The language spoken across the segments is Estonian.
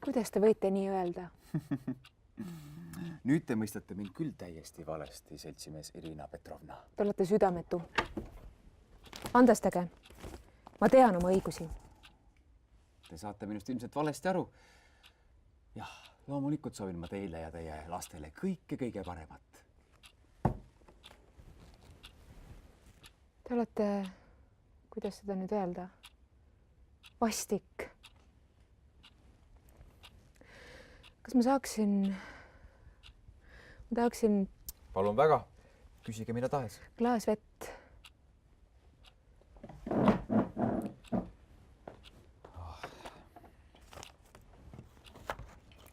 Kuidas te võite nii öelda? Nüüd te mõistate mind küll täiesti valesti, seltsimees Irina Petrovna. Te olete südametu. Andestage. Ma tean oma õigusi. Te saate minust ilmselt valesti aru. Jah, loomulikult soovin ma teile ja teie lastele kõige paremat. Te olete, kuidas seda nüüd öelda, vastik. Kas ma tahaksin... Palun väga. Küsige mida tahes. Klaas vett.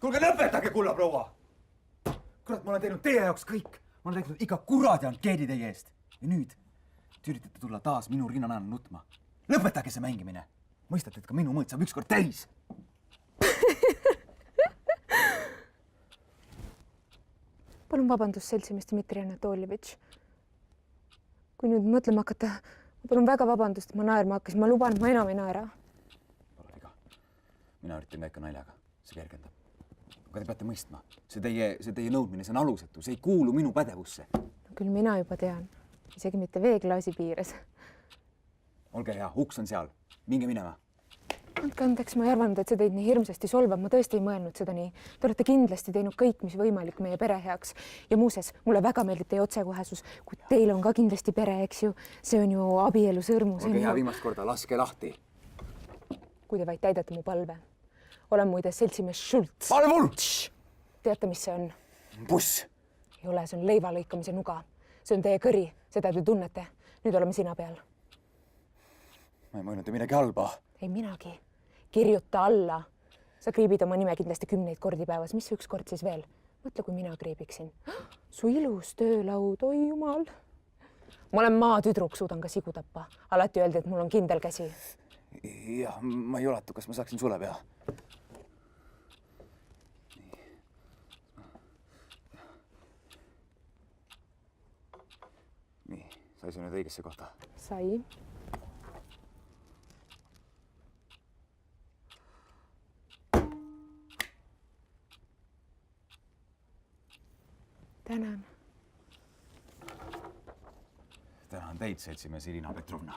Kuulge, lõpetage, kulla proua! Kurat, ma olen teinud teie jaoks kõik. Ma olen teinud iga kuradi ankeedi teie eest. Ja nüüd te üritate tulla taas minu rinnanajal nutma. Lõpetage see mängimine. Mõistate, et ka minu mõõt saab ükskord täis. Palun vabandust, seltsimees Dmitri Anatoljevitš. Kui nüüd mõtlema hakata, ma palun väga vabandust, et ma naerma hakkasin. Ma luban, ma enam ei naera. Pole viga. Mina üritan ka ikka naljaga. See kergendab. Aga te peate mõistma. See teie nõudmine, see on alusetu. See ei kuulu minu pädevusse. No küll mina juba tean. Isegi mitte veeklaasi piires. Olge hea, uks on seal. Minge minema. Andke andeks, ma ei arvanud, et see teid nii hirmsasti solvab. Ma tõesti ei mõelnud seda nii. Te olete kindlasti teinud kõik, mis võimalik meie pere heaks. Ja muuses, mulle väga meeldib teie otsekohesus. Kui teil on ka kindlasti pere, eks ju. See on ju abielu sõrmu. Olge hea, viimast korda, laske lahti. Kui te vaid täidate mu palve. Olen muide seltsimees Schultz. Palvul! Teate, mis see on? Buss! Ei ole, see on leiva lõikamise nuga. See on teie kõri, seda te tunnete. Nüüd oleme sina peal. Ma ei mõelnud midagi halba. Ei minagi. Kirjuta alla. Sa kriibid oma nime kindlasti 10 kordi päevas. Mis üks kord siis veel? Mõtle, kui mina kriibiksin. Su ilus töölaud, oi jumal. Ma olen maatüdruk, suudan ka sigu tappa. Alati öeldi, et mul on kindel käsi. Jah, ma ei olatu, kas ma saaksin sulle pea. Nii, sai see nüüd õigesse kohta? Sai. Tänan. Tänan teid, seltsimees Irina Petrovna.